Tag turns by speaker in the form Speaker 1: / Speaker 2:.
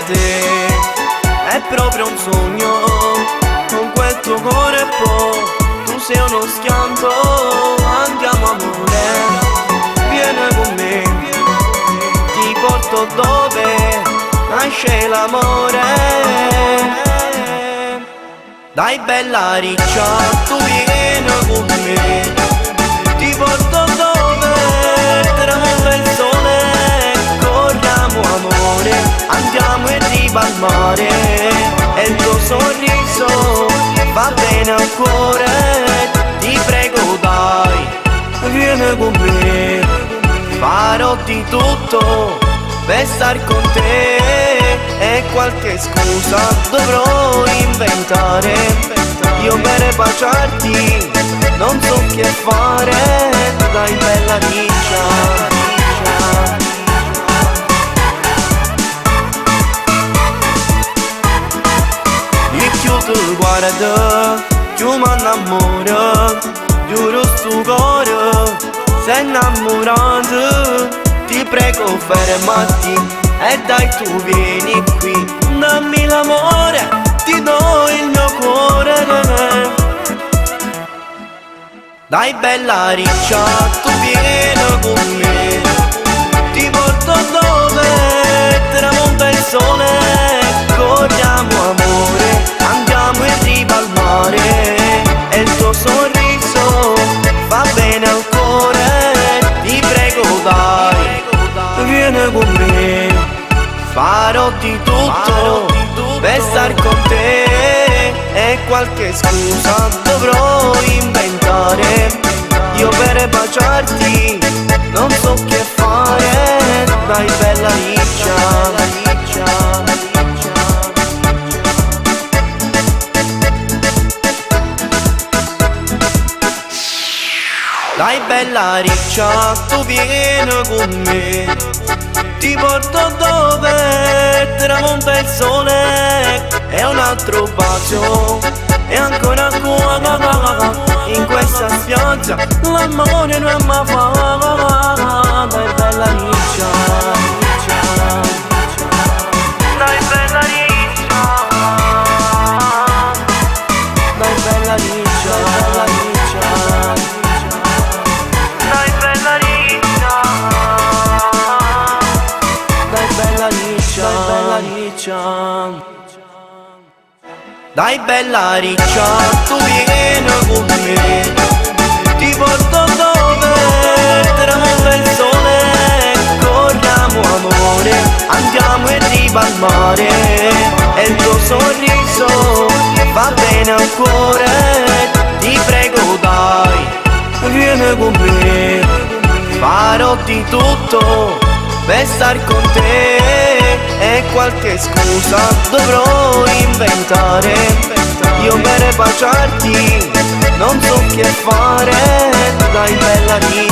Speaker 1: te. È proprio un sogno, con quel tuo cuore tu sei uno schianto. Andiamo amore, vieni con me, ti porto dove nasce l'amore. Dai bella riccia, tu vieni con me, ti porto dove tramonta il sole. Corriamo amore, andiamo in riva al mare, e il tuo sorriso va bene al cuore. Ti prego dai, vieni con me, farò di tutto per star con te, e qualche scusa dovrò inventare. Io per baciarti non so che fare, dai bella riccia. Tu guarda, tu mi innamoro, giuro sto cuore, sei innamorato. Ti prego fermati e dai tu vieni qui, dammi l'amore, ti do il mio cuore. Dai bella riccia, tu vieni con me, ti porto dove tramonta il sole. Corriamo amore, andiamo in riva al mare, e il tuo sorriso va bene al cuore. Ti prego dai, vieni con me, farò di tutto per star con te, e qualche scusa dovrò inventare. Io per baciarti non so che fare, dai bella riccia. Dai bella riccia, tu vieni con me, ti porto dove tramonta il sole, e un altro bacio, e ancora qua, in questa spiaggia l'amore non mi fa. Dai bella riccia, dai bella riccia, dai bella riccia, bella riccia. Dai bella riccia, dai bella riccia, bella riccia. Dai bella riccia, tu vieni con me, ti porto dove tramonta il sole. Corriamo amore, andiamo in riva al mare, e il tuo sorriso va bene al cuore. Ti prego dai, vieni con me, farò di tutto per star con te, e qualche scusa dovrò inventare. Io per baciarti non so che fare, dai bella riccia.